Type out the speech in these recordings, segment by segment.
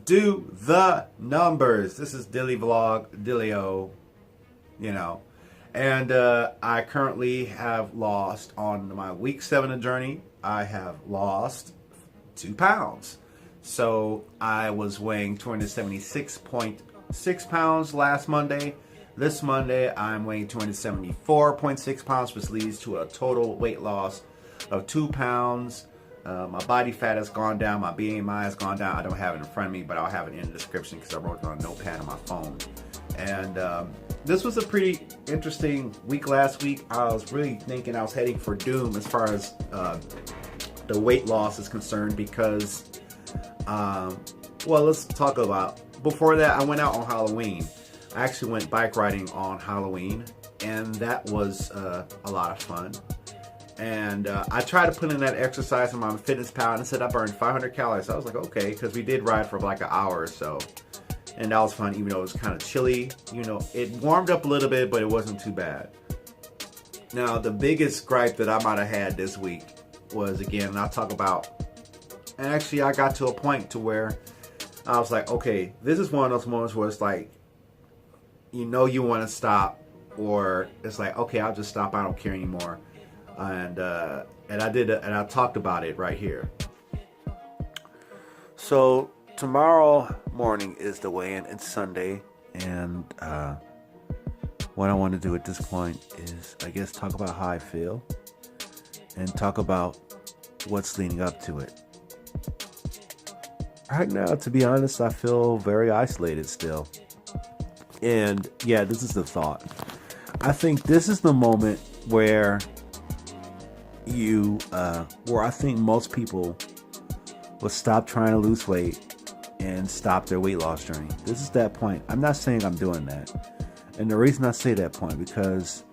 do the numbers. This is Dilly Vlog, Dillio, And I currently have lost, on my week 7 of journey, I have lost 2 pounds. So I was weighing 276.6 pounds last Monday. This Monday, I'm weighing 274.6 pounds, which leads to a total weight loss of 2 pounds. My body fat has gone down. My BMI has gone down. I don't have it in front of me, but I'll have it in the description because I wrote it on a notepad on my phone. And this was a pretty interesting week last week. I was really thinking I was heading for doom as far as the weight loss is concerned because, well, let's talk about, before that, I went out on Halloween. I actually went bike riding on Halloween, and that was a lot of fun. And I tried to put in that exercise on my MyFitnessPal, and it said I burned 500 calories. So I was like, okay, because we did ride for like an hour or so. And that was fun, even though it was kind of chilly. It warmed up a little bit, but it wasn't too bad. Now, the biggest gripe that I might have had this week was, again, and I'll talk about, and actually I got to a point to where I was like, okay, this is one of those moments where it's like, you want to stop, or it's like, okay, I'll just stop. I don't care anymore. And I did, and I talked about it right here. So tomorrow morning is the weigh-in. It's Sunday, and what I want to do at this point is, I guess, talk about how I feel and talk about what's leading up to it. Right now, to be honest, I feel very isolated still. And yeah, this is the thought. I think this is the moment where where I think most people will stop trying to lose weight and stop their weight loss journey. This is that point. I'm not saying I'm doing that. And the reason I say that point, because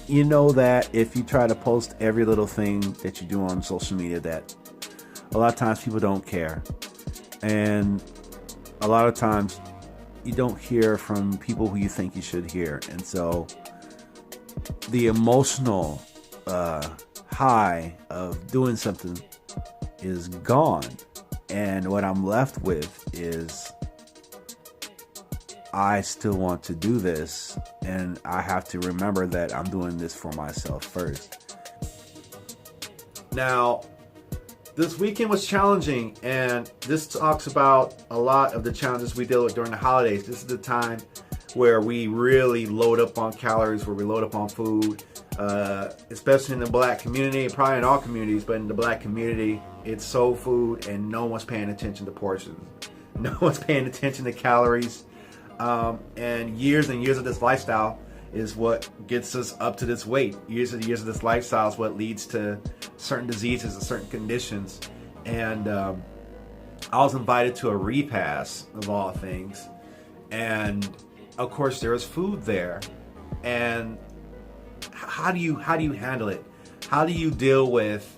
you know that if you try to post every little thing that you do on social media, that a lot of times people don't care. And a lot of times you don't hear from people who you think you should hear. And so the emotional high of doing something is gone. And what I'm left with is, I still want to do this, and I have to remember that I'm doing this for myself first. Now, this weekend was challenging, and this talks about a lot of the challenges we deal with during the holidays. This is the time where we really load up on calories, where we load up on food, especially in the black community, probably in all communities, but in the black community, it's soul food, and no one's paying attention to portions. No one's paying attention to calories. And years of this lifestyle is what gets us up to this weight. Years of this lifestyle is what leads to certain diseases and certain conditions. And I was invited to a repast, of all things, and of course there was food there. And how do you handle it? How do you deal with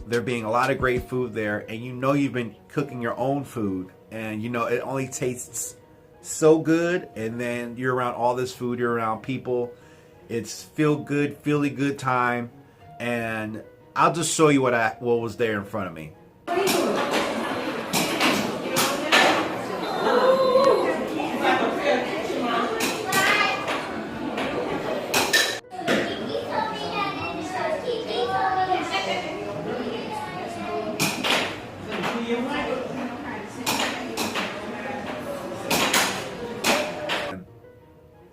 there being a lot of great food there, and you've been cooking your own food, and it only tastes so good, and then you're around all this food, you're around people, it's feely good time. And I'll just show you what was there in front of me.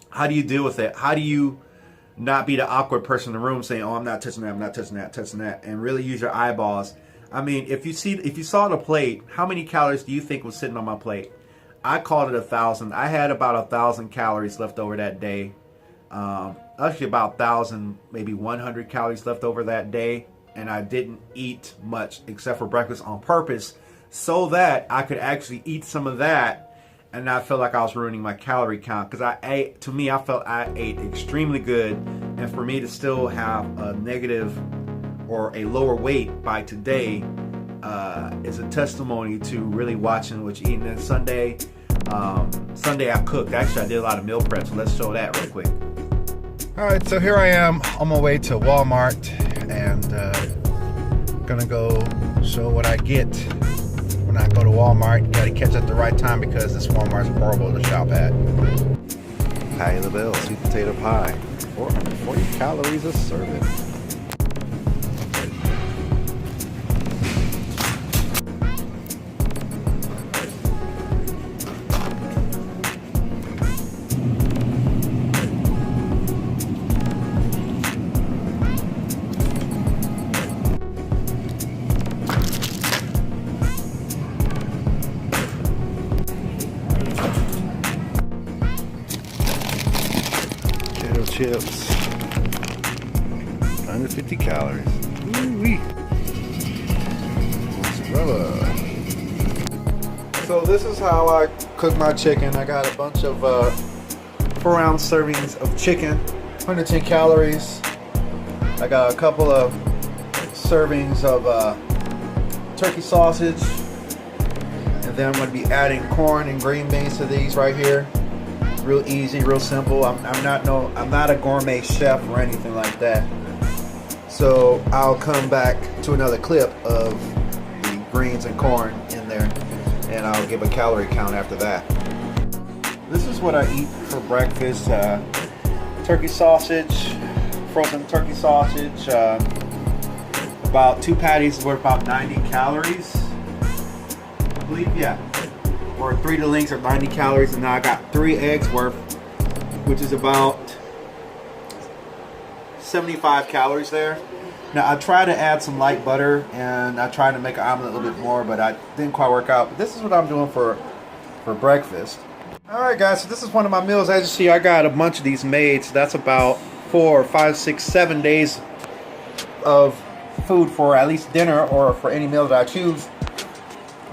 How do you deal with it? How do you not be the awkward person in the room saying, oh, I'm not touching that, I'm not touching that, and really use your eyeballs? I mean, if you saw the plate, how many calories do you think was sitting on my plate? I called it 1,000. I had about 1,000 calories left over that day. Actually about 1,000, maybe 100 calories left over that day. And I didn't eat much except for breakfast on purpose so that I could actually eat some of that and not feel like I was ruining my calorie count. Because I felt I ate extremely good. And for me to still have a negative or a lower weight by today is a testimony to really watching what you're eating. And Sunday I cooked. Actually, I did a lot of meal prep, so let's show that real quick. All right, so here I am on my way to Walmart, and gonna go show what I get when not go to Walmart. You gotta catch at the right time because this Walmart's horrible to shop at. Patty LaBelle sweet potato pie, 440 calories a serving. Chips, under 50 calories. Ooh-wee. Mozzarella. So this is how I cook my chicken. I got a bunch of 4-ounce servings of chicken, 110 calories. I got a couple of servings of turkey sausage, and then I'm going to be adding corn and green beans to these right here. Real easy, real simple. I'm not a gourmet chef or anything like that. So I'll come back to another clip of the greens and corn in there, and I'll give a calorie count after that. This is what I eat for breakfast. Turkey sausage, frozen turkey sausage. About 2 patties worth about 90 calories. I believe, yeah. Or 3 links are 90 calories, and now I got 3 eggs worth, which is about 75 calories there. Now I tried to add some light butter, and I tried to make an omelet a little bit more, but I didn't quite work out. But this is what I'm doing for breakfast. All right, guys, so this is one of my meals. As you see, I got a bunch of these made, so that's about 4, 5, 6, 7 days of food for at least dinner or for any meal that I choose.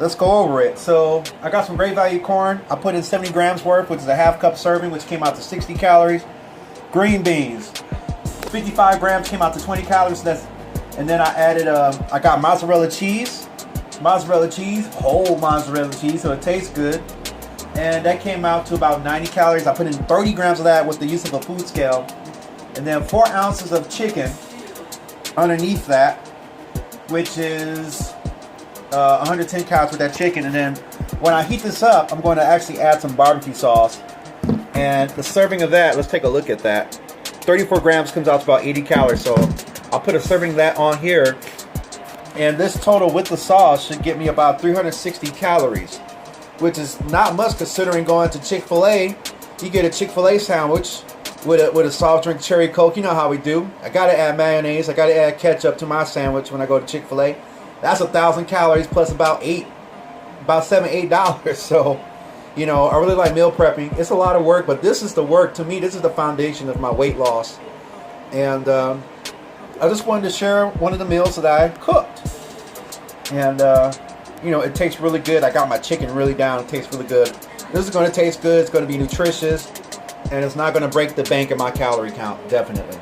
Let's go over it. So I got some great value corn. I put in 70 grams worth, which is a half cup serving, which came out to 60 calories. Green beans, 55 grams, came out to 20 calories. And then I added, I got mozzarella cheese, whole mozzarella cheese, so it tastes good. And that came out to about 90 calories. I put in 30 grams of that with the use of a food scale. And then 4 ounces of chicken underneath that, which is 110 calories with that chicken. And then when I heat this up, I'm going to actually add some barbecue sauce. And the serving of that, let's take a look at that. 34 grams comes out to about 80 calories. So I'll put a serving of that on here. And this total with the sauce should get me about 360 calories, which is not much considering going to Chick-fil-A. You get a Chick-fil-A sandwich with a soft drink, cherry Coke. You know how we do. I got to add mayonnaise. I got to add ketchup to my sandwich when I go to Chick-fil-A. That's 1,000 calories plus about $7, $8. So, you know, I really like meal prepping. It's a lot of work, but this is the work. To me, this is the foundation of my weight loss. And I just wanted to share one of the meals that I cooked. And, you know, it tastes really good. I got my chicken really down. It tastes really good. This is going to taste good. It's going to be nutritious. And it's not going to break the bank in my calorie count, definitely.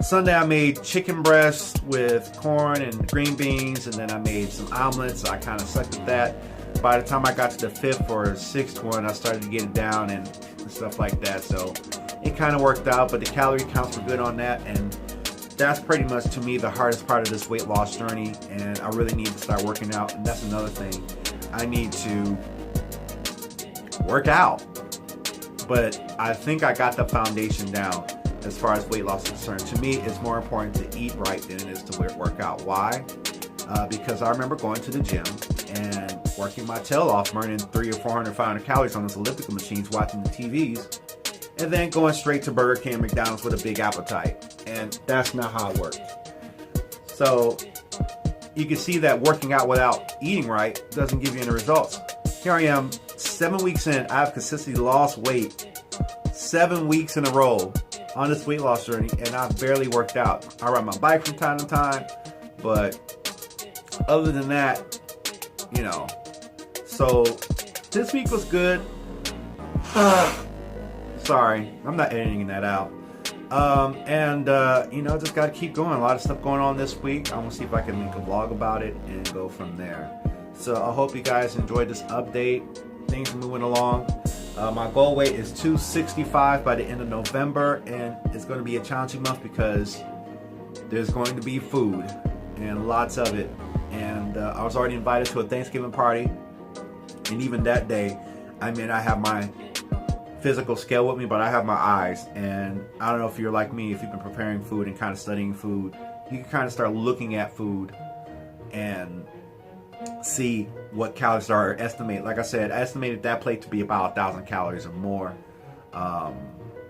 Sunday I made chicken breast with corn and green beans, and then I made some omelets. I kind of sucked at that. By the time I got to the 5th or 6th one, I started to get it down and stuff like that. So it kind of worked out, but the calorie counts were good on that. And that's pretty much, to me, the hardest part of this weight loss journey. And I really need to start working out. And that's another thing. I need to work out. But I think I got the foundation down. As far as weight loss is concerned, to me, it's more important to eat right than it is to work out. Why? Because I remember going to the gym and working my tail off, burning 300 or 400, 500 calories on those elliptical machines, watching the TVs, and then going straight to Burger King and McDonald's with a big appetite. And that's not how it works. So you can see that working out without eating right doesn't give you any results. Here I am, 7 weeks in, I've consistently lost weight 7 weeks in a row on this weight loss journey, and I've barely worked out. I ride my bike from time to time, but other than that, you know. So this week was good. Sorry, I'm not editing that out. You know, just got to keep going. A lot of stuff going on this week. I'm gonna see if I can make a vlog about it and go from there. So I hope you guys enjoyed this update. Things are moving along. My goal weight is 265 by the end of November, and it's going to be a challenging month because there's going to be food and lots of it and I was already invited to a Thanksgiving party. And even that day, I mean, I have my physical scale with me, but I have my eyes. And I don't know if you're like me, if you've been preparing food and kind of studying food, you can kind of start looking at food and see what calories are. Estimate, like I said, I estimated that plate to be about 1,000 calories or more.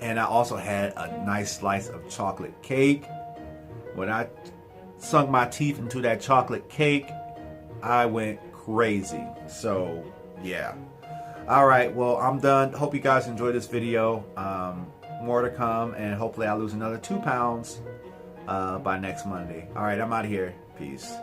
And I also had a nice slice of chocolate cake. When I sunk my teeth into that chocolate cake, I went crazy. So yeah. All right, well, I'm done. Hope you guys enjoyed this video. More to come, and hopefully I lose another 2 pounds by next Monday. All right, I'm out of here. Peace.